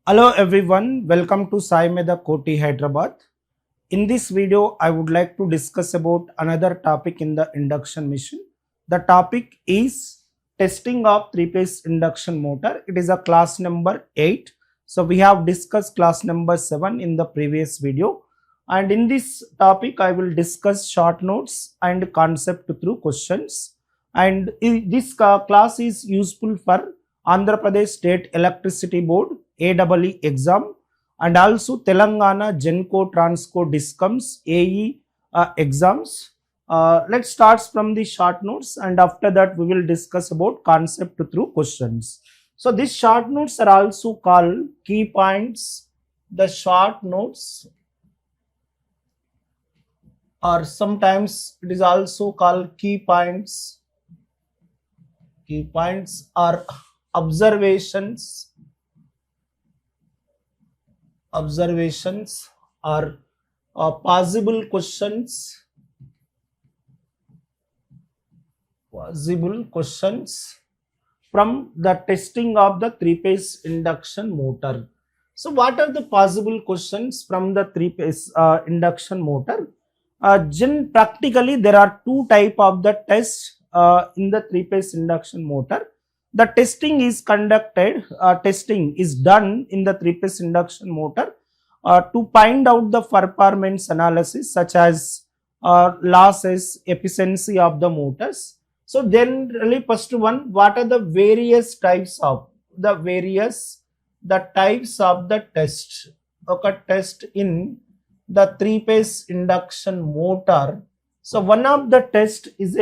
Hello everyone, welcome to SAIMEDHA Koti Hyderabad. In this video, I would like to discuss about another topic in the induction machine. The topic is testing of three-phase induction motor. It is a class number 8. So we have discussed class number 7 in the previous video. And in this topic, I will discuss short notes and concept through questions. And this class is useful for Andhra Pradesh State Electricity Board AEE exam and also Telangana Genco Transco Discoms AE exams. Let's start from the short notes, and after that we will discuss about concept through questions. So these short notes are also called key points. The short notes, or sometimes it is also called key points. Key points are observations or possible questions from the testing of the three-phase induction motor. So what are the possible questions from the three-phase induction motor? Practically there are two types of the tests in the three-phase induction motor. The testing is conducted, testing is done in the three-phase induction motor to find out the performance analysis such as losses, efficiency of the motors. So generally first one, what are the various types of the types of the test, okay, test in the three-phase induction motor. So one of the test is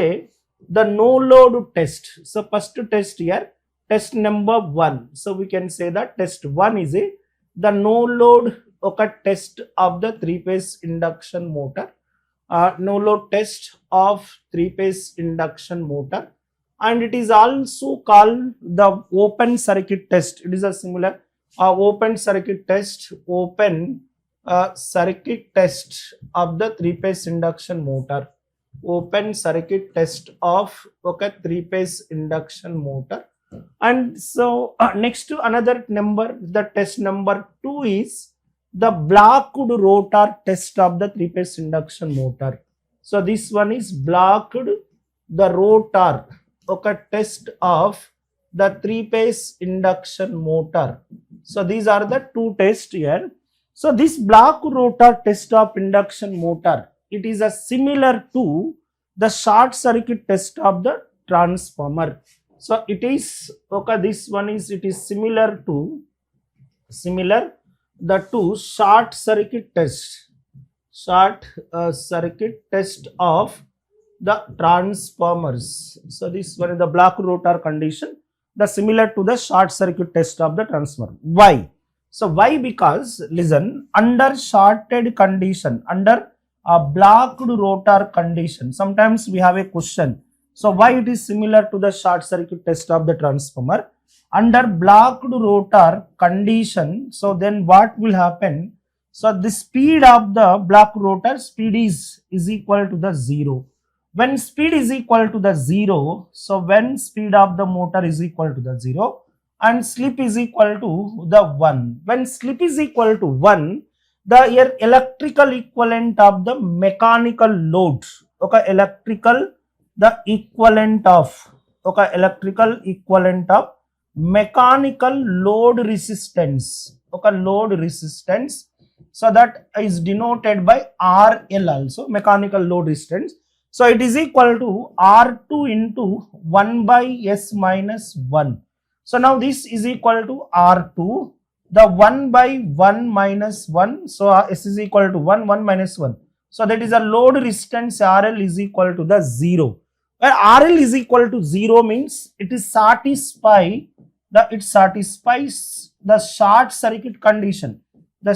the no load test. So first test here, test number 1. So we can say that test 1 is the no load test of the three-phase induction motor. No load test of three-phase induction motor, and it is also called the open circuit test. It is a similar open circuit test, circuit test of the three-phase induction motor. Open circuit test of three-phase induction motor. And so next to another number, the test number 2 is the blocked rotor test of the three-phase induction motor. So this one is blocked the rotor test of the three-phase induction motor. So these are the two tests here. So this blocked rotor test of induction motor, it is a similar to the short circuit test of the transformer. So it is this one is, it is similar to the two short circuit test of the transformers. So this one is the blocked rotor condition, the similar to the short circuit test of the transformer. Why? So why? Because listen, under shorted condition, under a blocked rotor condition, sometimes we have a question. So why it is similar to the short circuit test of the transformer? Under blocked rotor condition, so then what will happen? So the speed of the blocked rotor, speed is equal to the 0. When speed is equal to the 0, so when speed of the motor is equal to the 0 and slip is equal to the 1. When slip is equal to 1, the electrical equivalent of the mechanical load, the equivalent of mechanical load resistance, so that is denoted by RL also, mechanical load resistance. So it is equal to R2 into 1 by S minus 1. So now this is equal to R2, the 1 by 1 minus 1. So S is equal to 1, 1 minus 1. So that is a load resistance RL is equal to the 0. Where RL is equal to 0 means it satisfies the short circuit condition. The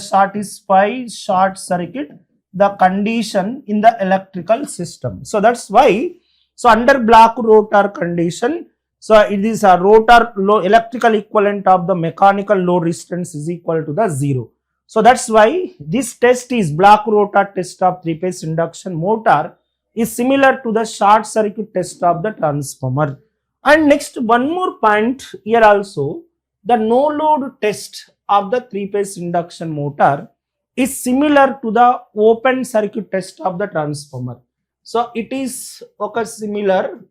condition in the electrical system. So that's why, so under blocked rotor condition, so it is a rotor electrical equivalent of the mechanical load resistance is equal to the 0. So that's why this test is blocked rotor test of three-phase induction motor is similar to the short circuit test of the transformer. And next, one more point here also, the no load test of the three-phase induction motor is similar to the open circuit test of the transformer. So it is okay, similar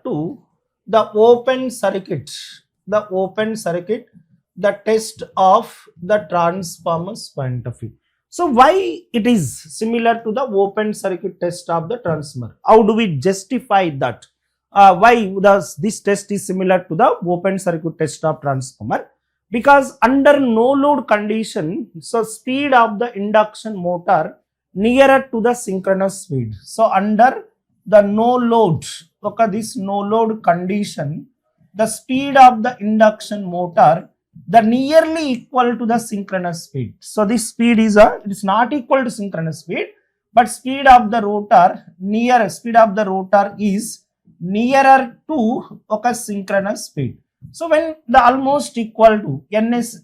to the open circuit, the test of the transformer's point of view. So why it is similar to the open circuit test of the transformer? How do we justify that? Why this test is similar to the open circuit test of transformer? Because under no load condition, so speed of the induction motor nearer to the synchronous speed. So under the no load, okay, this no load condition, the speed of the induction motor the nearly equal to the synchronous speed. So this speed is it is not equal to synchronous speed, but speed of the rotor is nearer to okay, synchronous speed. So when the almost equal to n is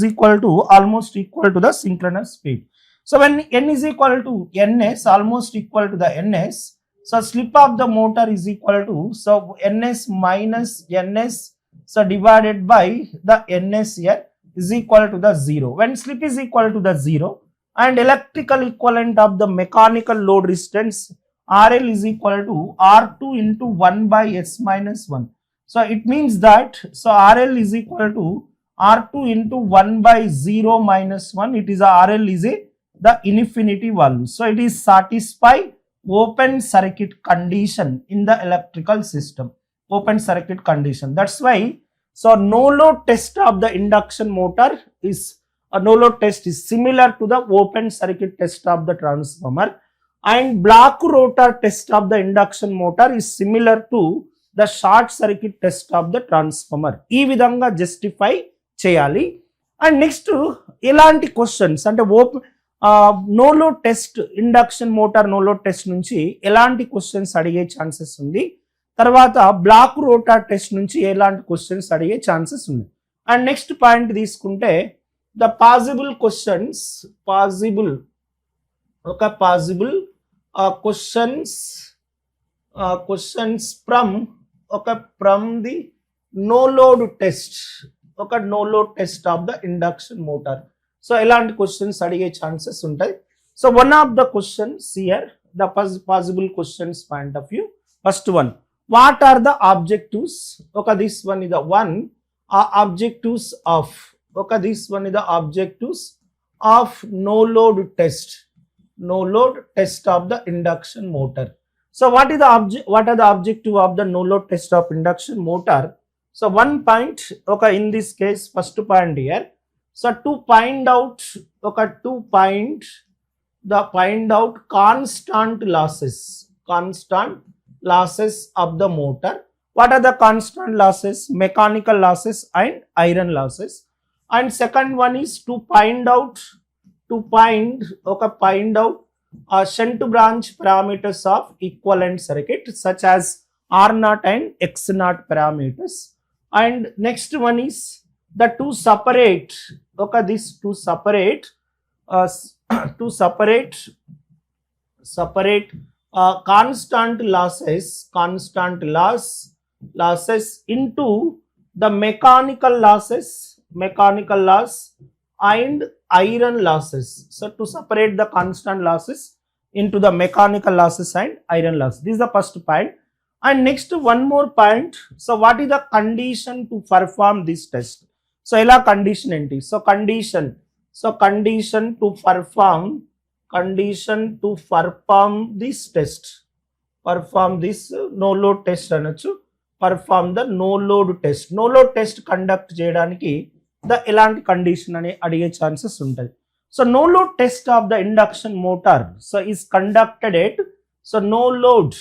equal to almost equal to the synchronous speed. So when n is equal to ns, almost equal to the ns, so slip of the motor is equal to, so ns minus ns, so divided by the ns here is equal to the 0. When slip is equal to the 0 and electrical equivalent of the mechanical load resistance RL is equal to R2 into 1 by S minus 1. So it means that, so RL is equal to R2 into 1 by 0 minus 1. It is RL is the infinity value. So it is satisfy open circuit condition in the electrical system. Open circuit condition. That's why, so no load test of the induction motor is no load test is similar to the open circuit test of the transformer, and block rotor test of the induction motor is similar to the short circuit test of the transformer. ఈ విధంగా justify చేయాలి. And next ఎలాంటి questions అంటే no load test induction motor no load test నుంచి ఎలాంటి questions అడిగే chances ఉంది, తర్వాత బ్లాక్ రోటర్ టెస్ట్ నుంచి ఎలాంటి క్వశ్చన్స్ అడిగే ఛాన్సెస్ ఉంది. అండ్ నెక్స్ట్ పాయింట్ తీసుకుంటే the possible questions questions from the no load test of the induction motor. So elanti questions adige chances untai. So one of the questions here, the possible questions point of view, first one, what are the objectives? This one is the objectives of no load test of the induction motor. So what are the objective of the no load test of induction motor? So one point, in this case, first point here, so to find out constant losses of the motor. What are the constant losses? Mechanical losses and iron losses. And second one is to find out shunt branch parameters of equivalent circuit such as R0 and X0 parameters. And next one is the to separate constant losses into the mechanical loss and iron losses. So to separate the constant losses into the mechanical losses and iron loss. This is the first point. And next one more point. So what is the condition to perform this test? So ela condition enti. So condition to perform this test. Perform this no load test anachu. Perform the no load test. No load test conduct cheyadaniki the elanti condition ane adige chances untayi. So no load test of the induction motor so is conducted at, so no load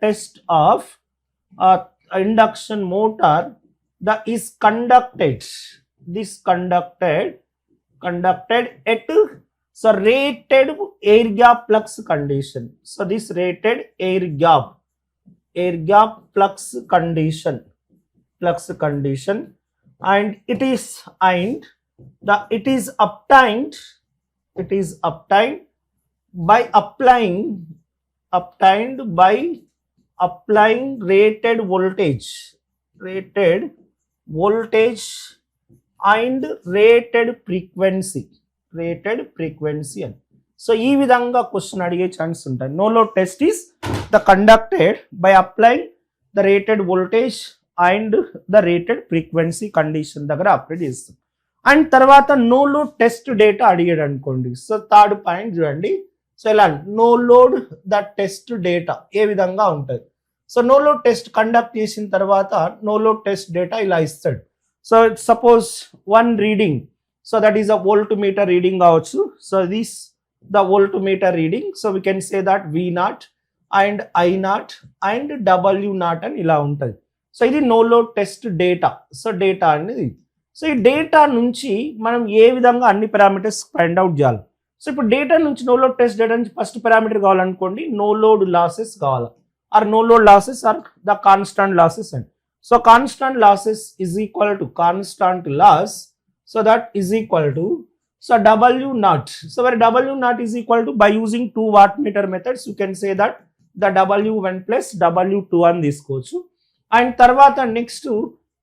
test of induction motor is conducted at so rated air gap flux condition. So this rated air gap flux condition and it is obtained by applying rated voltage and rated frequency అని. So ఈ విధంగా question అడిగే chance ఉంటాయి. No load test is the conducted by applying the rated voltage and the rated frequency condition దగ్గర apply చేస్తాం. And తర్వాత no load test data అడిగాడు అనుకోండి. సో థర్డ్ పాయింట్ చూడండి. సో ఇలా no load the test data ఏ విధంగా ఉంటుంది. So no load test conduct చేసిన తర్వాత నో లోడ్ టెస్ట్ డేటా ఇలా ఇస్తాడు. So suppose one reading, so that is a volt metre reading కావచ్చు. So this the volt metre reading. So we can say that V0 and I0 and W0 అని ఇలా ఉంటుంది. So ఇది no load test data. So data అనేది, so ఈ data నుంచి మనం ఏ విధంగా అన్ని పారామీటర్స్ ఫైండ్ అవుట్ చేయాలి. సో ఇప్పుడు డేటా నుంచి నో లోడ్ టెస్ట్ డేటా నుంచి ఫస్ట్ పారామీటర్ కావాలనుకోండి, నో లోడ్ లాసెస్ కావాలి, or no load losses are the constant losses and. So constant losses is equal to constant loss, so that is equal to so W0. So where W0 is equal to, by using 2 wattmeter methods you can say that the W1 plus W2 అని తీసుకోవచ్చు. And తర్వాత next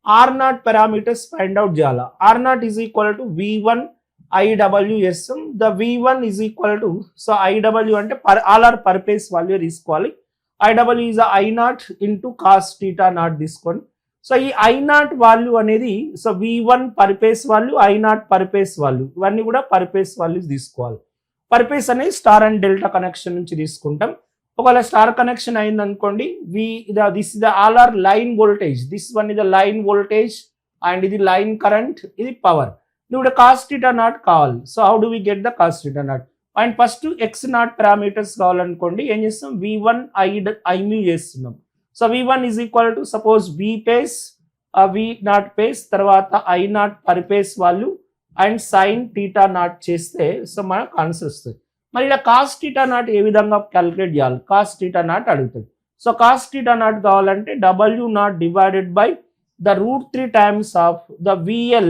R0 parameters find out చేయాలి. R0 is equal to V1 IWSM. ద V1 is equal to, so IW అంటే all are per phase value తీసుకోవాలి. IW is I0 into cos theta naught తీసుకోండి. So ఈ I0 value అనేది, so V1 per phase value, I0 per phase value, ఇవన్నీ కూడా per phase values తీసుకోవాలి. Per phase అనేది star and delta connection నుంచి తీసుకుంటాం. ఒకవేళ స్టార్ కనెక్షన్ అయింది అనుకోండి, this is the all are line voltage, this one is the line voltage and ఇది లైన్ కరెంట్, ఇది పవర్. ఇప్పుడు కాస్ థీటా నాట్ కావాలి. So how do we get the cos theta not? And first X0 parameters కావాలనుకోండి, ఏం చేస్తాం, V1 I చేస్తున్నాం. So V1 is equal to suppose V phase, V0 phase, తర్వాత I0 per phase value and sine theta not చేస్తే so మనకు answer వస్తుంది. మరి ఇలా కాస్ థీటా నాట్ ఏ విధంగా క్యాలిక్యులేట్ చేయాలి? కాస్ థీటా నాట్ అడుగుతుంది. సో కాస్ థీటా నాట్ కావాలంటే W0 divided by the √3 times of the VL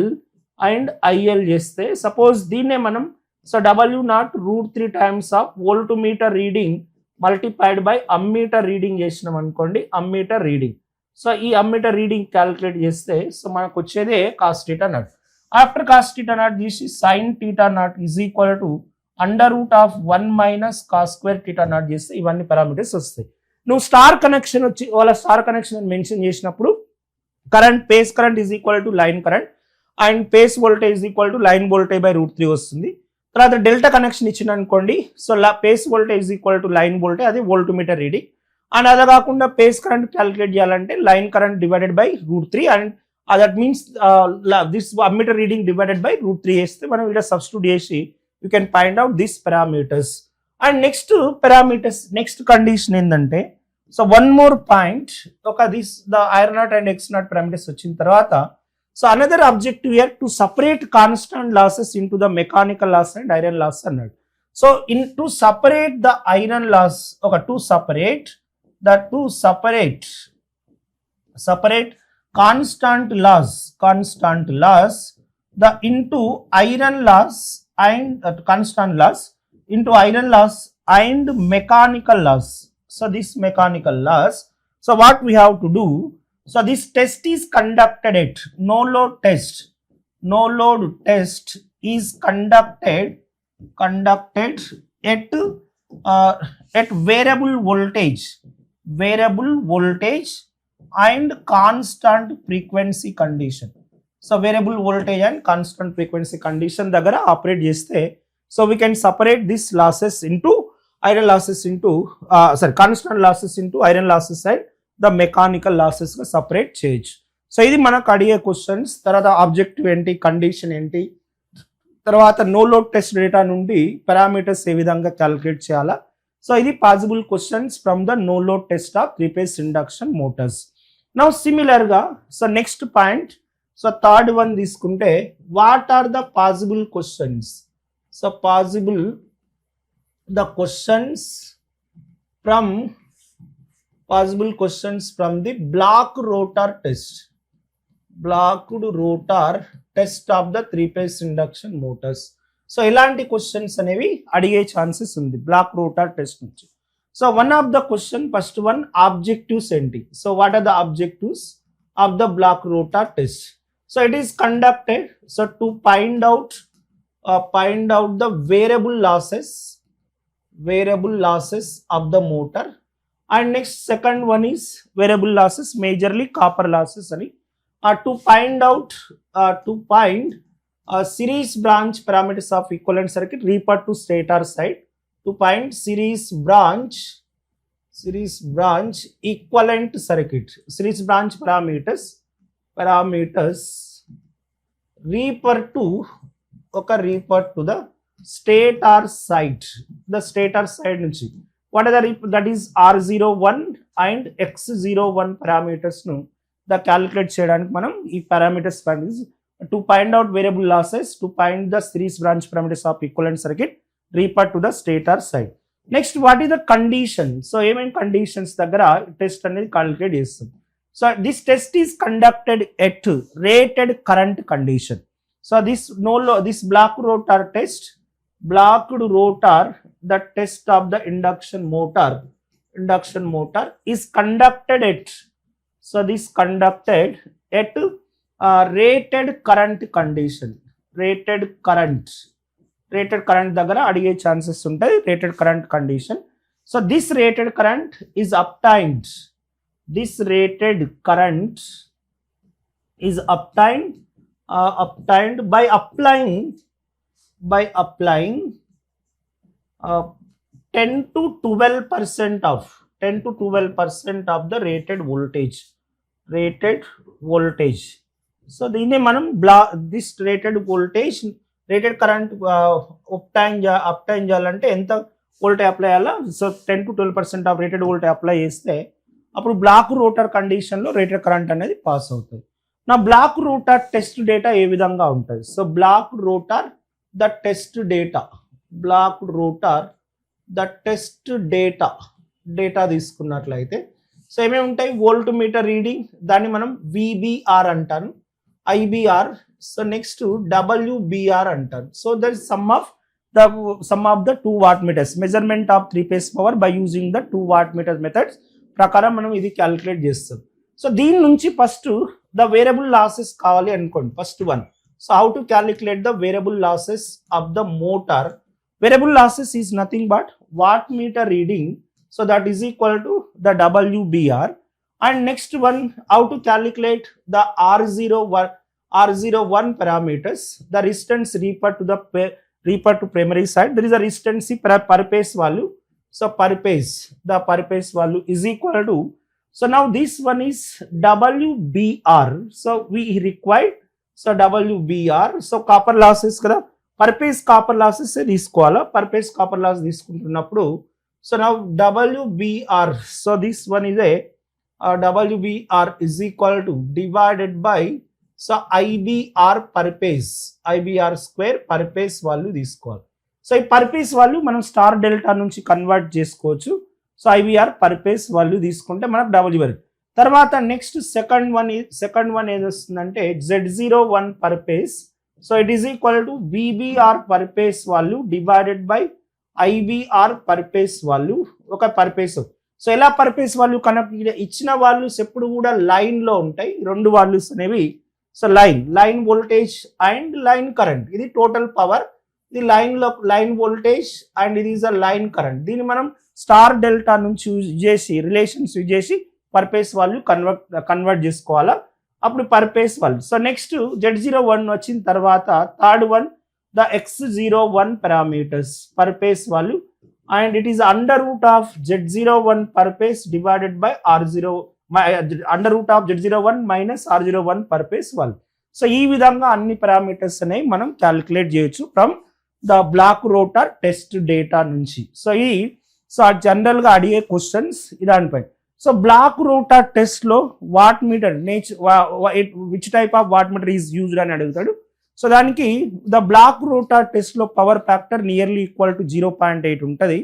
and IL చేస్తే, సపోజ్ దీన్నే మనం so W0 √3 times of volt metre reading multiplied by ammeter reading చేసినాం అనుకోండి, ammeter reading. So ఈ ammeter reading calculate చేస్తే so మనకు వచ్చేదే cos theta naught. After cos theta naught తీసి sine theta naught is equal to √1 minus cos square theta not చేస్తే ఇవన్నీ parameters వస్తాయి. నువ్వు స్టార్ కనెక్షన్ వచ్చి వాళ్ళ స్టార్ కనెక్షన్ మెన్షన్ చేసినప్పుడు current, phase current is equal to line current and phase voltage is equal to line voltage by √3 వస్తుంది. తర్వాత delta connection ఇచ్చిన అనుకోండి, so phase voltage equal to line voltage, అది volt meter reading. And అదే కాకుండా phase current calculate చేయాలంటే line current divided by √3 and that means this ammeter reading divided by √3 చేస్తే మనం ఇక్కడ సబ్స్టిట్యూట్ చేసి you can find out this parameters. And next parameters, next condition ఏంటంటే, so one more point, ఒక this the I0 and X0 parameters వచ్చిన తర్వాత, so another objective here to separate constant losses into the mechanical loss and iron loss అన్నాడు. So to separate the iron loss, to separate constant loss the into iron loss and constant loss into iron loss and mechanical loss. So this mechanical loss, so what we have to do, so this test is conducted at no load test is conducted at variable voltage and constant frequency condition. So variable voltage and constant frequency condition దగ్గర operate చేస్తే, so we can separate this losses into iron losses into constant losses into iron losses and the mechanical losses గా separate చేయొచ్చు. So ఇది మనకు అడిగే questions. తర్వాత objective ఏంటి, condition ఏంటి, తర్వాత నో లోడ్ టెస్ట్ డేటా నుండి పారామీటర్స్ ఏ విధంగా క్యాలిక్యులేట్ చేయాలా. సో ఇది possible questions from the no load test of 3-phase induction motors. Now similar గా, so next point, so third one తీసుకుంటే, what are the possible questions? So possible the questions from the block rotor test of the 3-phase induction motors. So ఇలాంటి questions అనేవి అడిగే chances ఉంది block rotor test నుంచి. So one of the question, first one, objectives ఏంటి? So what are the objectives of the block rotor test? So it is conducted so to find out the variable losses of the motor. And next second one is variable losses, majorly copper losses ani. To find series branch parameters of equivalent circuit, refer to stator side. To find series branch equivalent circuit, series branch parameters refer to the stator side, నుంచి what are that is R01 and X01 parameters ను calculate చేయడానికి మనం ఈ parameters to find out variable losses, to find the series branch parameters of equivalent circuit, refer to the stator side. Next, what is the condition? So ఏమేం conditions దగ్గర test అనేది calculate చేస్తాం. So this test is conducted at rated current condition. So this block rotor test, the test of the induction motor is conducted at, so this conducted at rated current condition. Rated current దగ్గర అడిగే chances ఉంటాయి, rated current condition. So this rated current is obtained. This rated current is obtained by applying 10 to 12% of the rated voltage. So దీన్ని మనం this rated current obtain చేయాలంటే ఎంత voltage apply చేయాలా? So 10 to 12% of rated voltage apply చేస్తే అప్పుడు block rotor కండిషన్లో rated current అనేది pass అవుతుంది. నా బ్లాక్ రోటర్ టెస్ట్ డేటా ఏ విధంగా ఉంటుంది? So block rotor the test data తీసుకున్నట్లయితే సో ఏమేమి ఉంటాయి? వోల్ట్ మీటర్ రీడింగ్, దాన్ని మనం VBR అంటాను, IBR, సో నెక్స్ట్ WBR అంటారు. So that is some of the 2 watt meters, measurement of 3-phase power by using the 2 watt meter methods ప్రకారం మనం ఇది క్యాలిక్యులేట్ చేస్తాం. సో దీని నుంచి ఫస్ట్ ద వేరియబుల్ లాసెస్ కావాలి అనుకోండి, first one. So how to calculate the variable losses of the motor? Variable losses is nothing but watt meter reading, so that is equal to the WBR. And next one, how to calculate the R01 parameters, the resistance refer to primary side. There is a resistance per phase value. So per phase, the per phase value is equal to, so now this one is WBR. So we require, so WBR, so copper losses kada, per phase copper losses తీసుకోవాలా, per phase copper loss తీసుకుంటున్నప్పుడు, so now WBR, so this one is a WBR is equal to divided by, so IBR per phase, IBR square per phase value తీసుకోవాలి. So ఈ per phase value మనం star delta నుంచి convert చేసుకోవచ్చు. So IBR per phase value తీసుకుంటే మనకు WBR. తర్వాత next second one ఏది వస్తుందంటే Z01 per phase. So it is equal to VBR per phase value divided by IBR per phase value, ఒక per phase. So ఎలా per phase value connect, ఇచ్చిన values ఎప్పుడు కూడా లైన్ లో ఉంటాయి, రెండు వాల్యూస్ అనేవి. So line voltage and line current, ఇది టోటల్ పవర్, ఇది లైన్ వోల్టేజ్ అండ్ ఇది ఈజ్ అ లైన్ కరెంట్. దీన్ని మనం స్టార్ డెల్టా నుంచి యూజ్ చేసి, రిలేషన్స్ యూజ్ చేసి పర్ phase వాల్యూ కన్వర్ట్ చేసుకోవాలా, అప్పుడు per phase value. So next Z01 వచ్చిన తర్వాత third one the X01 parameters per phase value, and it is under root of Z01 per phase divided by under root of Z01 minus R01 per phase value. So ఈ విధంగా అన్ని parameters అనేవి మనం calculate చేయొచ్చు from the block rotor test data నుంచి. So general గా అడిగే questions ఇదానిపై. సో బ్లాక్ రోటర్ టెస్ట్ లో watt meter which type of watt meter is used అని అడుగుతాడు. సో దానికి ద బ్లాక్ రోటర్ టెస్ట్ లో power factor nearly equal to 0.8 ఉంటుంది.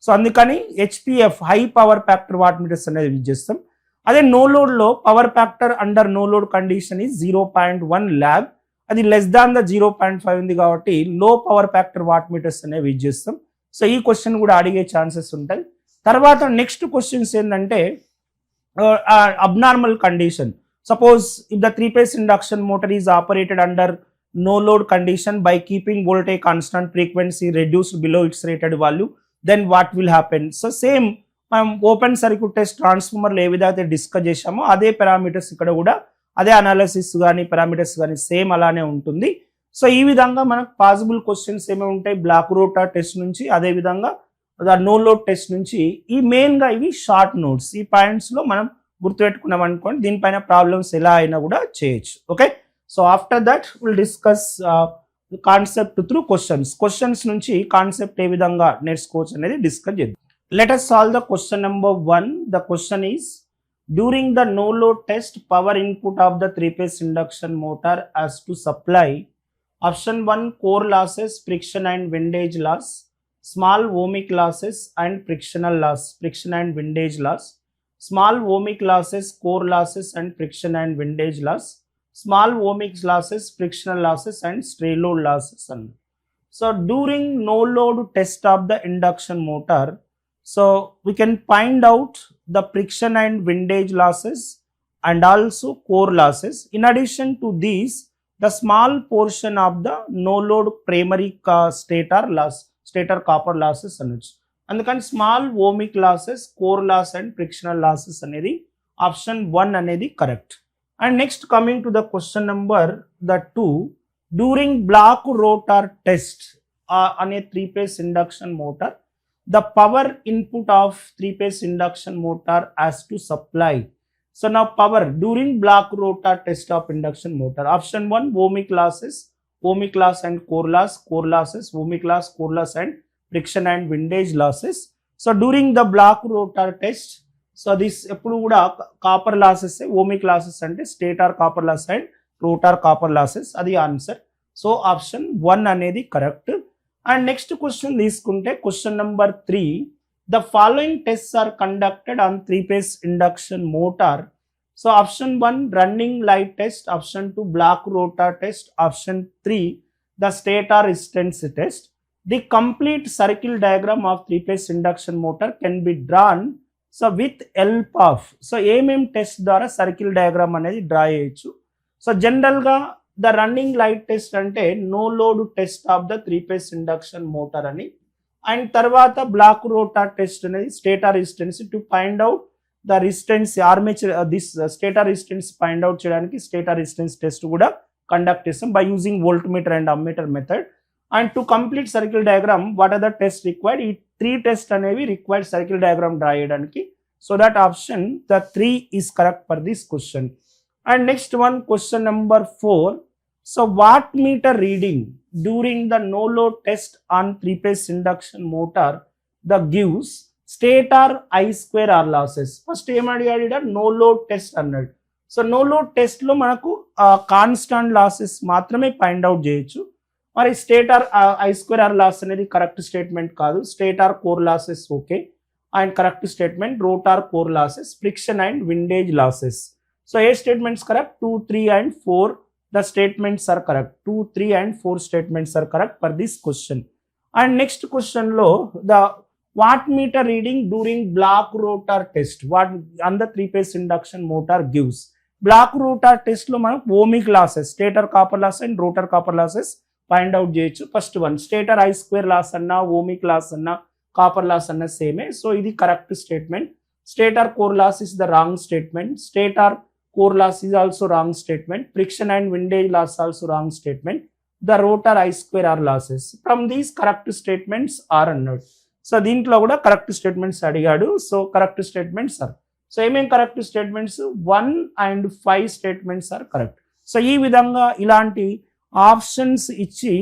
సో అందుకని HPF high power factor wattmeters అనేది use చేస్తాం. అదే నో లోడ్ లో power factor under no load condition is 0.1 lag, అది లెస్ దాన్ ద 0.5 ఉంది కాబట్టి low power factor wattmeters అనేవి యూజ్ చేస్తాం. సో ఈ క్వశ్చన్ కూడా అడిగే ఛాన్సెస్ ఉంటాయి. తర్వాత నెక్స్ట్ క్వశ్చన్స్ ఏంటంటే abnormal condition. Suppose if the three-phase induction motor is operated under no load condition by keeping voltage constant, frequency reduced below its rated value, then what will happen? So same మనం open circuit test ట్రాన్స్ఫార్మర్లో ఏ విధంగా అయితే discuss చేసామో అదే parameters ఇక్కడ కూడా అదే analysis కానీ పారామీటర్స్ కానీ సేమ్ అలానే ఉంటుంది. సో ఈ విధంగా మనకు పాసిబుల్ క్వశ్చన్స్ ఏమేమి ఉంటాయి బ్లాక్ రోటర్ టెస్ట్ నుంచి, అదే విధంగా నో లోడ్ టెస్ట్ నుంచి. ఈ మెయిన్గా ఇవి షార్ట్ నోట్స్, ఈ పాయింట్స్లో మనం గుర్తుపెట్టుకున్నాం అనుకోండి, దీనిపైన ప్రాబ్లమ్స్ ఎలా అయినా కూడా చేయొచ్చు. Okay, so after that will discuss concept through questions నుంచి కాన్సెప్ట్ ఏ విధంగా నేర్చుకోవచ్చు అనేది డిస్కస్ చేద్దాం. Let us solve the question number 1. The question is, during the no load test, power input of the three-phase induction motor as to supply option 1 core losses, friction and windage loss, small ohmic losses and frictional loss, friction and windage loss, small ohmic losses, core losses and friction and windage loss, small ohmic losses, frictional losses and stray load losses. So during no load test of the induction motor, so we can find out the friction and windage losses and also core losses. In addition to these, the small portion of the no load primary stator copper losses అనొచ్చు. అందుకని small ohmic losses, core loss and frictional losses అనేది option 1 అనేది correct. And next coming to the question number 2, during block rotor test అనే 3-phase induction motor, the power input of 3-phase induction motor as to supply. So now power during block rotor test of induction motor, option 1 ohmic losses, ohmic loss and core losses, ohmic loss, core loss and friction and windage losses. So during the block rotor test, so this ఎప్పుడు కూడా copper losses, ohmic losses అంటే stator copper loss and rotor copper losses, అది answer. So option 1 అనేది correct. And next question తీసుకుంటే question number 3, the following tests are conducted on 3-phase induction motor. So option 1 running light test, option 2 block rotor test, option 3 the stator resistance test. The complete circle diagram of 3-phase induction motor can be drawn so with help of, so ఏమేం test ద్వారా circle diagram అనేది draw చేయొచ్చు. So జనరల్గా the running light test అంటే no load test of the 3-phase induction motor అని, and తర్వాత block rotor test అనేది stator resistance to find out the resistance armature, this stator resistance find out చేయడానికి stator resistance test కూడా conduct చేస్తాం by using voltmeter and ammeter method. And to complete circle diagram what are the test required, ఈ 3 test అనేవి required circle diagram draw చేయడానికి. So that option the 3 is correct for this question. And next one, question number 4. So watt meter reading during the no load test on 3-phase induction motor the gives stator I square R losses. First ఏం అడిగాడు, no load test అన్నాడు. So no load test లో మనకు constant losses మాత్రమే find out చేయొచ్చు. మరి stator I square R loss అనేది correct statement కాదు. Stator core losses okay, and correct statement rotor core losses, friction and windage losses. So A statements correct, 2, 3 and 4 the statements are correct. 2, 3 and 4 statements are correct for this question. And next question lo, the watt meter reading during block rotor test, what on the 3-phase induction motor gives. Block rotor test lo మనం ohmic losses, stator copper loss and rotor copper losses find out చేయొచ్చు. First one stator I square loss అన్నా, ohmic loss అన్నా, copper loss అన్నా సేమే. So ఇది correct statement. Stator core loss is the wrong statement. Stator core loss is also wrong statement. Friction and windage loss also wrong statement. The rotor I square R losses. From these correct statements are unknown. So దీంట్లో కూడా correct statements అడిగాడు. So correct statements are, so ఏమేం correct statements 1 and 5 statements are correct. So ఈ విధంగా ఇలాంటి options ఇచ్చి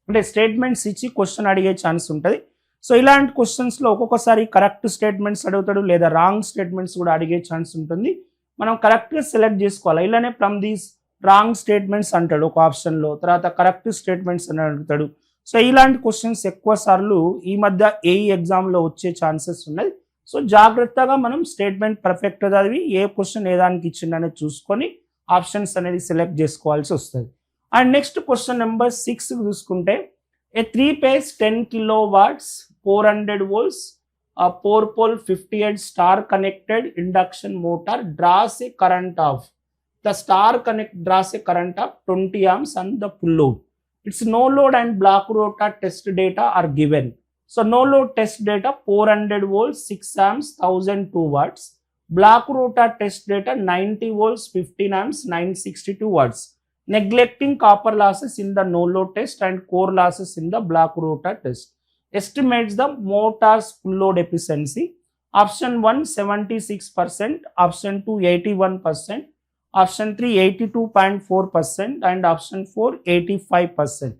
అంటే statements ఇచ్చి క్వశ్చన్ అడిగే ఛాన్స్ ఉంటుంది. సో ఇలాంటి క్వశ్చన్స్లో ఒక్కొక్కసారి కరెక్ట్ స్టేట్మెంట్స్ అడుగుతాడు, లేదా రాంగ్ స్టేట్మెంట్స్ కూడా అడిగే ఛాన్స్ ఉంటుంది. మనం కరెక్ట్గా సెలెక్ట్ చేసుకోవాలి. ఇలానే ఫ్రమ్ దీస్ రాంగ్ స్టేట్మెంట్స్ అంటాడు ఒక ఆప్షన్లో, తర్వాత కరెక్ట్ స్టేట్మెంట్స్ అని అడుగుతాడు. సో ఇలాంటి క్వశ్చన్స్ ఎక్కువ సార్లు ఈ మధ్య ఏఈ ఎగ్జామ్లో వచ్చే ఛాన్సెస్ ఉన్నాయి. సో జాగ్రత్తగా మనం స్టేట్మెంట్ పర్ఫెక్ట్ చదివి ఏ క్వశ్చన్ ఏ దానికి ఇచ్చిందనేది చూసుకొని ఆప్షన్స్ అనేది సెలెక్ట్ చేసుకోవాల్సి వస్తుంది. అండ్ నెక్స్ట్ క్వశ్చన్ నెంబర్ 6 చూసుకుంటే, ఏ 3-phase 10 kilowatts 400 volts a 4-pole 58 star connected induction motor draws a current of the star connect draws a current of 20 amps on the full load. Its no load and block rotor test data are given. So no load test data 400 volts, 6 amps, 1002 watts. Block rotor test data 90 volts, 15 amps, 962 watts. Neglecting copper losses in the no load test and core losses in the block rotor test. Estimates the motor's full load efficiency. Option 1 76%, option 2 81%, option 3 82.4% and option 4 85%.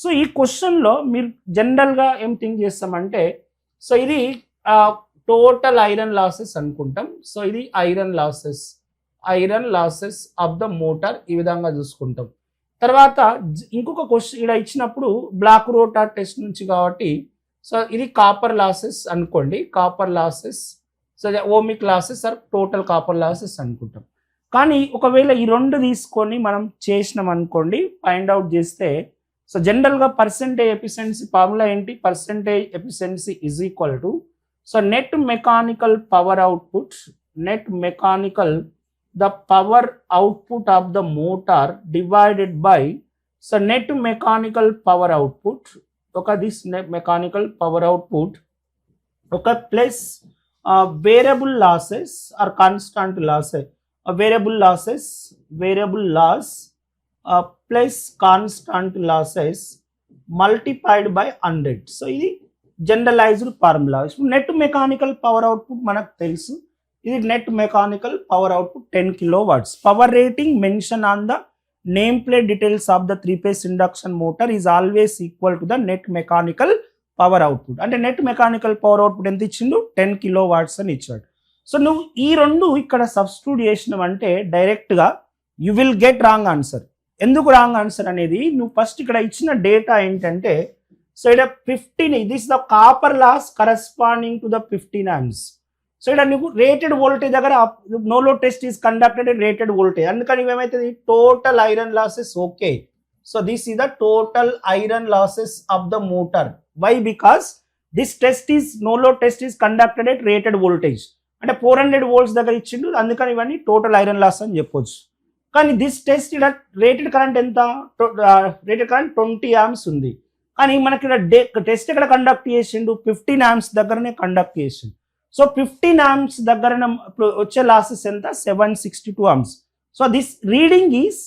So ఈ క్వశ్చన్లో మీరు జనరల్గా ఏం think చేస్తామంటే, so ఇది total iron losses అనుకుంటాం. So ఇది iron losses of the motor ఈ విధంగా చూసుకుంటాం. తర్వాత ఇంకొక క్వశ్చన్ ఇక్కడ ఇచ్చినప్పుడు బ్లాక్ రోటార్ టెస్ట్ నుంచి కాబట్టి, సో ఇది కాపర్ లాసెస్ అనుకోండి, copper losses, so ohmic losses are total copper losses అనుకుంటాం. కానీ ఒకవేళ ఈ రెండు తీసుకొని మనం చేసినాం అనుకోండి, ఫైండ్ అవుట్ చేస్తే, సో జనరల్గా పర్సెంటేజ్ ఎఫిషియన్సీ ఫార్ములా ఏంటి, percentage efficiency is equal to, so net mechanical power output, net mechanical the power output of the motor divided by, so net mechanical power output ఒక this net mechanical power output ఒక plus variable losses or constant losses, variable loss plus constant losses multiplied by 100. So ఇది generalised formula. Net mechanical power output మనకు తెలుసు, ఇది net mechanical power output 10 kilowatts. Power rating mention on the name plate details of the 3-phase induction motor is always equal to the net mechanical power output. అంటే net mechanical power output ఎంత ఇచ్చిండు, 10 kilowatts అని ఇచ్చాడు. So నువ్వు ఈ రెండు ఇక్కడ substitute చేసినావంటే డైరెక్ట్గా you will get wrong answer. ఎందుకు రాంగ్ ఆన్సర్ అనేది, నువ్వు ఫస్ట్ ఇక్కడ ఇచ్చిన డేటా ఏంటంటే, సో ఇక్కడ 15, this the copper loss corresponding to the 15 amps. So ఇక్కడ నీకు రేటెడ్ వోల్టేజ్ దగ్గర no load test is conducted at rated voltage, అందుకని ఏమైతుంది total iron losses okay. So this is the total iron losses of the motor. Why? Because this test is no load test is conducted at rated voltage, అంటే 400 volts దగ్గర ఇచ్చిండు, అందుకని ఇవన్నీ total iron loss అని చెప్పొచ్చు. కానీ this test ఇక్కడ rated current ఎంత, రేటెడ్ కరెంట్ 20 amps ఉంది. కానీ మనకి ఇక్కడ టెస్ట్ ఎక్కడ కండక్ట్ చేసిండు, 15 amps దగ్గరనే కండక్ట్ చేసిండు. సో 15 amps దగ్గర వచ్చే లాసెస్ ఎంత, 762 amps. So this reading is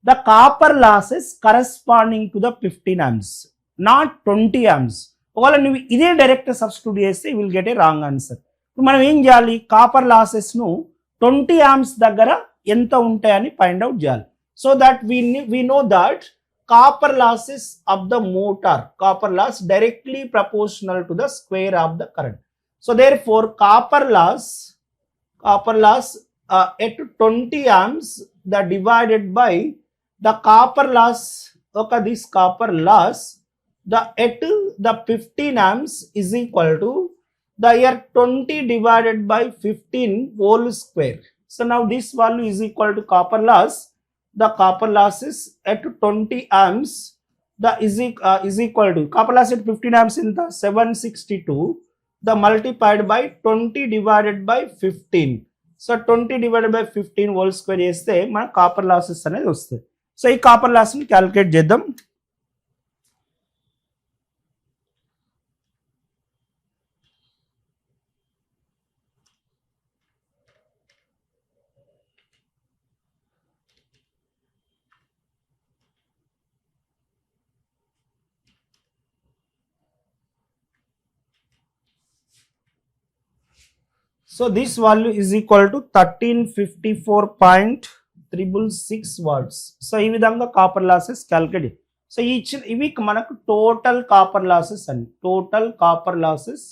the copper losses corresponding to the 15 amps, not 20 amps. ఒకవేళ నువ్వు ఇదే డైరెక్ట్ సబ్స్టిట్యూట్ చేస్తే you will get a wrong answer. మనం ఏం చేయాలి, కాపర్ లాసెస్ను 20 amps దగ్గర ఎంత ఉంటాయని ఫైండ్ అవుట్ చేయాలి. So that we know that copper losses of the motor, copper loss directly proportional to the square of the current. So therefore copper loss at 20 amps the divided by the copper loss, okay, this copper loss the at the 15 amps is equal to the here 20 divided by 15 whole square. So now this value is equal to copper loss. The copper losses at 20 amps the is equal to copper loss at 15 amps in the 762 the multiplied by 20 divided by 15. So 20 divided by 15 whole square చేస్తే మన copper losses అనేది వస్తాయి. So ఈ copper loss ని calculate చేద్దాం. So this value is equal to 1354.666 watts. So ఈ విధంగా copper losses calculate. So ఇవి మనకు టోటల్ కాపర్ లాసెస్ అండి, total copper losses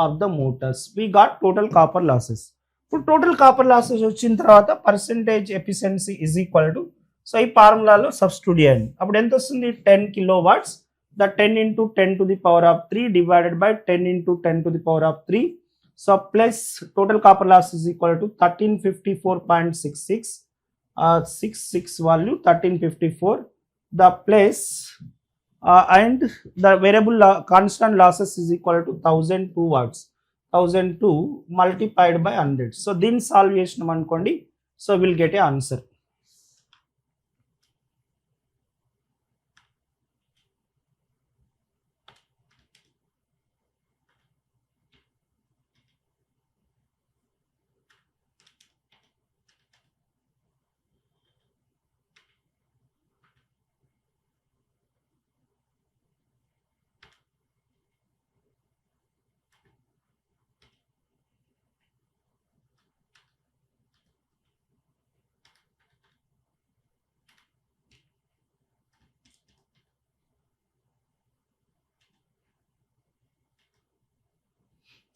of the Motors. We got total copper losses. ఇప్పుడు టోటల్ కాపర్ లాసెస్ వచ్చిన తర్వాత percentage efficiency is equal to, so ఈ ఫార్ములాలో substitute చేయండి. అప్పుడు ఎంత వస్తుంది, 10 kilowatts. The 10 into 10 to the power of 3 divided by 10 into 10 to the power of 3. So plus total copper loss is equal to 1354.66 value 1354. The place and the variable constant losses is equal to 1002 watts. 1002 multiplied by 100. So దీని solve చేసినాం అనుకోండి, So we'll get a answer.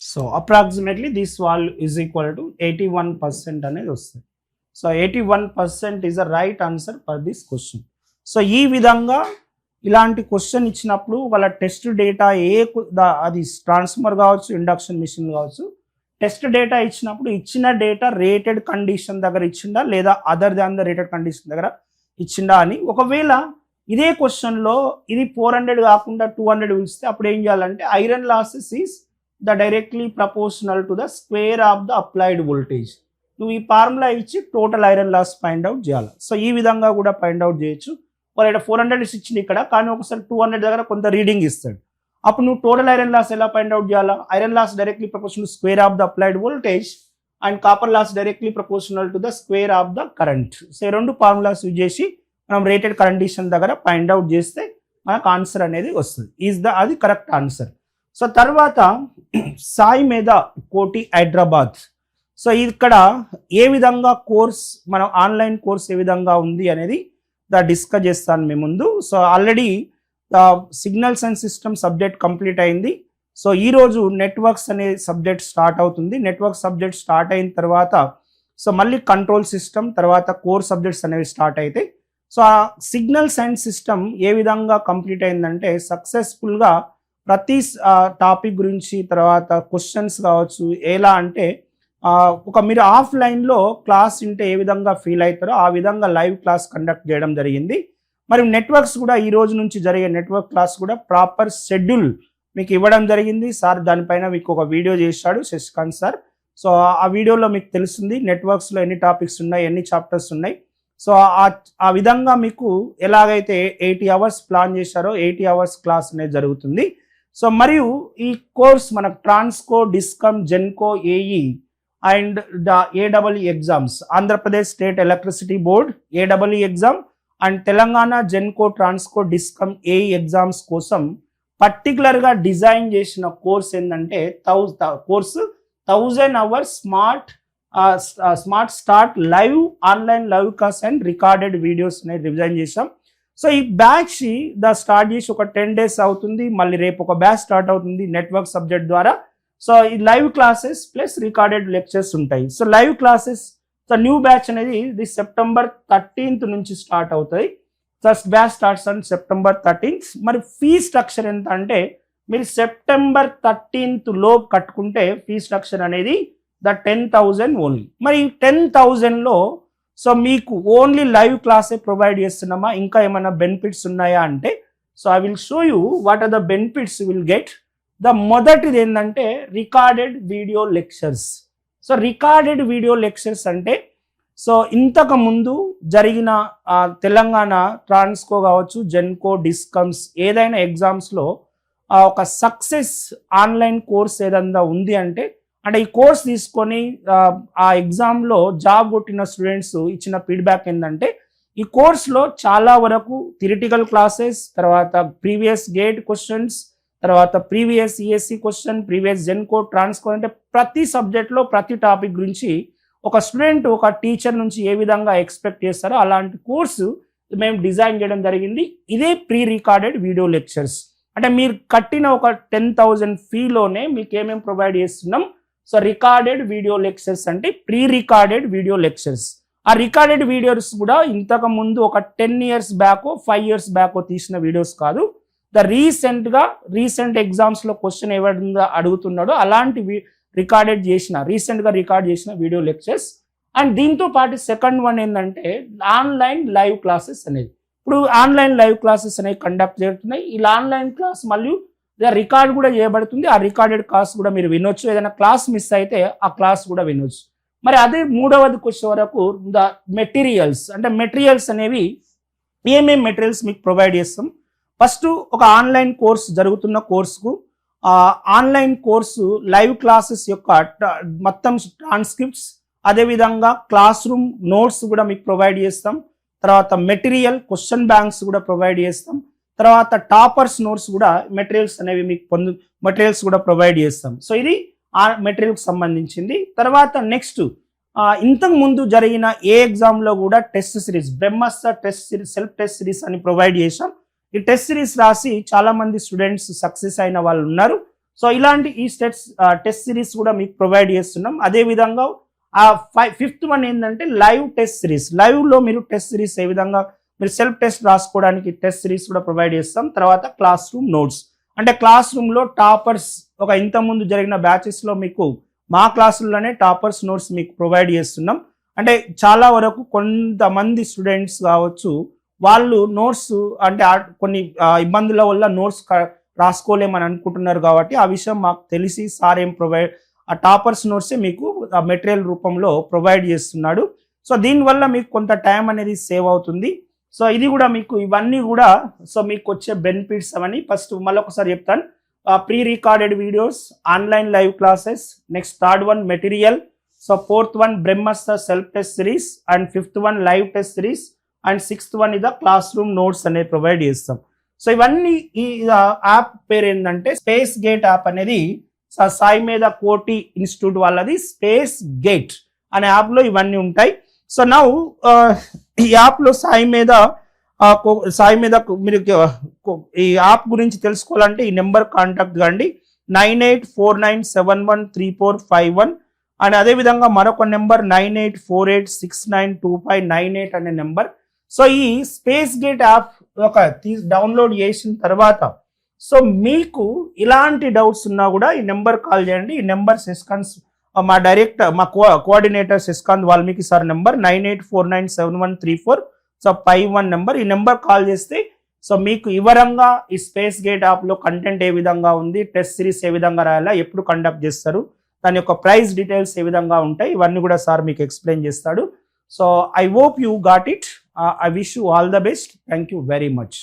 So approximately this value is equal to 81% అనేది వస్తుంది. So 81% is the right answer for this question. So ఈ విధంగా ఇలాంటి question ఇచ్చినప్పుడు వాళ్ళ టెస్ట్ డేటా అది ట్రాన్స్ఫార్మర్ కావచ్చు, ఇండక్షన్ మిషన్ కావచ్చు, టెస్ట్ డేటా ఇచ్చినప్పుడు ఇచ్చిన డేటా రేటెడ్ కండిషన్ దగ్గర ఇచ్చిందా లేదా other than the rated condition దగ్గర ఇచ్చిందా అని. ఒకవేళ ఇదే క్వశ్చన్లో ఇది 400 కాకుండా 200 పిలిస్తే అప్పుడు ఏం చేయాలంటే iron losses is the directly proportional to the square of the applied voltage. నువ్వు ఈ ఫార్ములా ఇచ్చి total iron loss find out చేయాలి. సో ఈ విధంగా కూడా ఫైండ్ అవుట్ చేయొచ్చు. వాళ్ళు 400 ఇచ్చింది ఇక్కడ, కానీ ఒకసారి 200 దగ్గర కొంత రీడింగ్ ఇస్తాడు. అప్పుడు నువ్వు టోటల్ ఐరన్ లాస్ ఎలా ఫైండ్ అవుట్ చేయాలా? Iron loss directly proportional square of the applied voltage and copper loss directly proportional to the square of the current. So ఈ రెండు ఫార్ములాస్ యూజ్ చేసి మనం రేటెడ్ కండిషన్ దగ్గర ఫైండ్ అవుట్ చేస్తే మనకు answer అనేది వస్తుంది. అది కరెక్ట్ ఆన్సర్. సో తర్వాత సాయిమేధ కోటి హైదరాబాద్. సో ఇక్కడ ఏ విధంగా కోర్స్ మనం ఆన్లైన్ కోర్స్ ఏ విధంగా ఉంది అనేది డిస్కస్ చేస్తాను మీ ముందు. So already signals and system subject complete అయింది. సో ఈరోజు నెట్వర్క్స్ అనే సబ్జెక్ట్ స్టార్ట్ అవుతుంది. నెట్వర్క్ సబ్జెక్ట్ స్టార్ట్ అయిన తర్వాత సో మళ్ళీ కంట్రోల్ సిస్టమ్ తర్వాత కోర్ సబ్జెక్ట్స్ అనేవి స్టార్ట్ అవుతాయి. సో ఆ సిగ్నల్స్ అండ్ సిస్టమ్ ఏ విధంగా కంప్లీట్ అయిందంటే సక్సెస్ఫుల్గా ప్రతి టాపిక్ గురించి తర్వాత క్వశ్చన్స్ కావచ్చు, ఎలా అంటే ఒక మీరు ఆఫ్లైన్లో క్లాస్ వింటే ఏ విధంగా ఫీల్ అవుతారో ఆ విధంగా లైవ్ క్లాస్ కండక్ట్ చేయడం జరిగింది. మరి నెట్వర్క్స్ కూడా ఈ రోజు నుంచి జరిగే నెట్వర్క్ క్లాస్ కూడా ప్రాపర్ షెడ్యూల్ మీకు ఇవ్వడం జరిగింది. సార్ దానిపైన మీకు ఒక వీడియో చేశాడు శశికాంత్ సార్. సో ఆ వీడియోలో మీకు తెలుస్తుంది నెట్వర్క్స్లో ఎన్ని టాపిక్స్ ఉన్నాయి, ఎన్ని చాప్టర్స్ ఉన్నాయి. సో ఆ విధంగా మీకు ఎలాగైతే 80 hours ప్లాన్ చేశారో 80 hours క్లాస్ అనేది జరుగుతుంది. సో మరియు ఈ కోర్స్ మనకు Transco, Discom, Genco, AE and the AW exams, Andhra Pradesh state electricity board AW exam and Telangana Genco, Transco, Discom, AE exams కోసం పర్టికులర్గా డిజైన్ చేసిన కోర్స్ ఏంటంటే course 1000 hours smart start live online live class and recorded videos అనేది డిజైన్ చేసాం. సో ఈ బ్యాచ్ స్టార్ట్ చేసి ఒక 10 days అవుతుంది. మళ్ళీ రేపు ఒక బ్యాచ్ స్టార్ట్ అవుతుంది నెట్వర్క్ సబ్జెక్ట్ ద్వారా. సో ఈ live classes plus recorded lectures ఉంటాయి. So live classes so new batch అనేది ఇది September 13th నుంచి స్టార్ట్ అవుతుంది. First batch starts on September 13th. మరి ఫీ స్ట్రక్చర్ ఎంత అంటే మీరు September 13th లోపు కట్టుకుంటే ఫీ స్ట్రక్చర్ అనేది 10,000 ఓన్లీ. మరి 10,000లో సో మీకు ఓన్లీ లైవ్ క్లాసే ప్రొవైడ్ చేస్తున్నామా, ఇంకా ఏమైనా బెనిఫిట్స్ ఉన్నాయా అంటే so I will show you what are the benefits will get. మొదటిది ఏంటంటే recorded video lectures. So recorded video lectures అంటే సో ఇంతకు ముందు జరిగిన తెలంగాణ ట్రాన్స్కో కావచ్చు, జెన్కో, డిస్కమ్స్ ఏదైనా ఎగ్జామ్స్లో ఒక సక్సెస్ ఆన్లైన్ కోర్స్ ఏదైనా ఉంది అంటే ఈ కోర్స్ తీసుకొని ఆ ఎగ్జామ్లో జాబ్ కొట్టిన స్టూడెంట్స్ ఇచ్చిన ఫీడ్బ్యాక్ ఏంటంటే ఈ కోర్స్లో చాలా వరకు థియరిటికల్ క్లాసెస్, తర్వాత ప్రీవియస్ గేట్ క్వశ్చన్స్, తర్వాత previous ESC question, previous Genco, Transco అంటే ప్రతి సబ్జెక్ట్లో ప్రతి టాపిక్ గురించి ఒక స్టూడెంట్ ఒక టీచర్ నుంచి ఏ విధంగా ఎక్స్పెక్ట్ చేస్తారో అలాంటి కోర్సు మేము డిజైన్ చేయడం జరిగింది. ఇదే ప్రీ రికార్డెడ్ వీడియో లెక్చర్స్. అంటే మీరు కట్టిన ఒక 10,000 ఫీలోనే మీకు ఏమేమి ప్రొవైడ్ చేస్తున్నాం. సో రికార్డెడ్ వీడియో లెక్చర్స్ అంటే ప్రీ రికార్డెడ్ వీడియో లెక్చర్స్. ఆ రికార్డెడ్ వీడియోస్ కూడా ఇంతకు ముందు ఒక 10 years బ్యాకో 5 years బ్యాకో తీసిన వీడియోస్ కాదు. రీసెంట్ ఎగ్జామ్స్లో క్వశ్చన్ ఏ విధంగా అడుగుతున్నాడో అలాంటి రీసెంట్గా రికార్డ్ చేసిన వీడియో లెక్చర్స్. అండ్ దీంతో పాటు సెకండ్ వన్ ఏంటంటే ఆన్లైన్ లైవ్ క్లాసెస్ అనేది. ఇప్పుడు ఆన్లైన్ లైవ్ క్లాసెస్ అనేవి కండక్ట్ జరుగుతున్నాయి. ఈ ఆన్లైన్ క్లాస్ మళ్ళీ రికార్డ్ కూడా చేయబడుతుంది. ఆ రికార్డెడ్ క్లాస్ కూడా మీరు వినొచ్చు. ఏదైనా క్లాస్ మిస్ అయితే ఆ క్లాస్ కూడా వినొచ్చు. మరి అదే మూడవది క్వశ్చన్ వరకు ద మెటీరియల్స్, అంటే మెటీరియల్స్ అనేవి ఏమేమి మెటీరియల్స్ మీకు ప్రొవైడ్ చేస్తాం. ఫస్ట్ ఒక ఆన్లైన్ కోర్స్ జరుగుతున్న కోర్సుకు ఆన్లైన్ కోర్సు లైవ్ క్లాసెస్ యొక్క మొత్తం ట్రాన్స్క్రిప్ట్స్, అదేవిధంగా క్లాస్ రూమ్ నోట్స్ కూడా మీకు ప్రొవైడ్ చేస్తాం. తర్వాత మెటీరియల్ క్వశ్చన్ బ్యాంక్స్ కూడా ప్రొవైడ్ చేస్తాం. తర్వాత టాపర్స్ నోట్స్ కూడా మెటీరియల్స్ అనేవి మీకు మెటీరియల్స్ కూడా ప్రొవైడ్ చేస్తాం. సో ఇది ఆ మెటీరియల్కి సంబంధించింది. తర్వాత నెక్స్ట్ ఇంతకు ముందు జరిగిన ఏ ఎగ్జామ్లో కూడా test series, Brahmastra test series, self test series అని ప్రొవైడ్ చేసాం. ఈ టెస్ట్ సిరీస్ రాసి చాలా మంది స్టూడెంట్స్ సక్సెస్ అయిన వాళ్ళు ఉన్నారు. సో ఇలాంటి ఈ టెస్ట్ సిరీస్ కూడా మీకు ప్రొవైడ్ చేస్తున్నాం. అదేవిధంగా ఫిఫ్త్ వన్ ఏంటంటే లైవ్ టెస్ట్ సిరీస్. లైవ్లో మీరు టెస్ట్ సిరీస్ ఏ విధంగా మీరు సెల్ఫ్ టెస్ట్ రాసుకోవడానికి టెస్ట్ సిరీస్ కూడా ప్రొవైడ్ చేస్తాం. తర్వాత క్లాస్ రూమ్ నోట్స్, అంటే క్లాస్ రూమ్లో టాపర్స్ ఒక ఇంతకుముందు జరిగిన బ్యాచెస్లో మీకు మా క్లాసుల్లోనే టాపర్స్ నోట్స్ మీకు ప్రొవైడ్ చేస్తున్నాం. అంటే చాలా వరకు కొంతమంది స్టూడెంట్స్ కావచ్చు, వాళ్ళు నోట్స్ అంటే కొన్ని ఇబ్బందుల వల్ల నోట్స్ రాసుకోలేమని అనుకుంటున్నారు. కాబట్టి ఆ విషయం మాకు తెలిసి సార్ ఏం ప్రొవైడ్ ఆ టాపర్స్ నోట్సే మీకు మెటీరియల్ రూపంలో ప్రొవైడ్ చేస్తున్నాడు. సో దీనివల్ల మీకు కొంత టైం అనేది సేవ్ అవుతుంది. సో ఇది కూడా మీకు ఇవన్నీ కూడా సో మీకు వచ్చే బెనిఫిట్స్ అవన్నీ ఫస్ట్ మళ్ళీ ఒకసారి చెప్తాను. Pre recorded videos, online live classes, next third one material, so fourth one Brahmastra self test series, and fifth one live test series, and sixth one ఇది క్లాస్ రూమ్ నోట్స్ అనేది provide చేస్తాం. So ఇవన్నీ ఈ app పేరు ఏంటంటే space gate app అనేది సాయిమేధ కోటి institute వాళ్ళది స్పేస్ గేట్ అనే యాప్లో ఇవన్నీ ఉంటాయి. సో నౌ ఈ యాప్లో సాయిమేధ మీరు ఈ యాప్ గురించి తెలుసుకోవాలంటే ఈ నెంబర్ కాంటాక్ట్ కండి 9849713451, అండ్ అదేవిధంగా మరొక నెంబర్ 9848692598 అనే నెంబర్. సో ఈ స్పేస్ గేట్ యాప్ ఒక డౌన్లోడ్ చేసిన తర్వాత సో మీకు ఇలాంటి డౌట్స్ ఉన్నా కూడా ఈ నెంబర్ కాల్ చేయండి. ఈ నెంబర్ శశికాంత్ మా డైరెక్టర్ మా coordinator Shashikant Valmiki sir number 9849713451 number. ఈ నెంబర్ కాల్ చేస్తే సో మీకు వివరంగా ఈ స్పేస్ గేట్ యాప్లో కంటెంట్ ఏ విధంగా ఉంది, టెస్ట్ సిరీస్ ఏ విధంగా రాయాలా, ఎప్పుడు కండక్ట్ చేస్తారు, దాని యొక్క ప్రైస్ డీటెయిల్స్ ఏ విధంగా ఉంటాయి, ఇవన్నీ కూడా సార్ మీకు ఎక్స్ప్లెయిన్ చేస్తాడు. So I hope you got it. I wish you all the best. Thank you very much.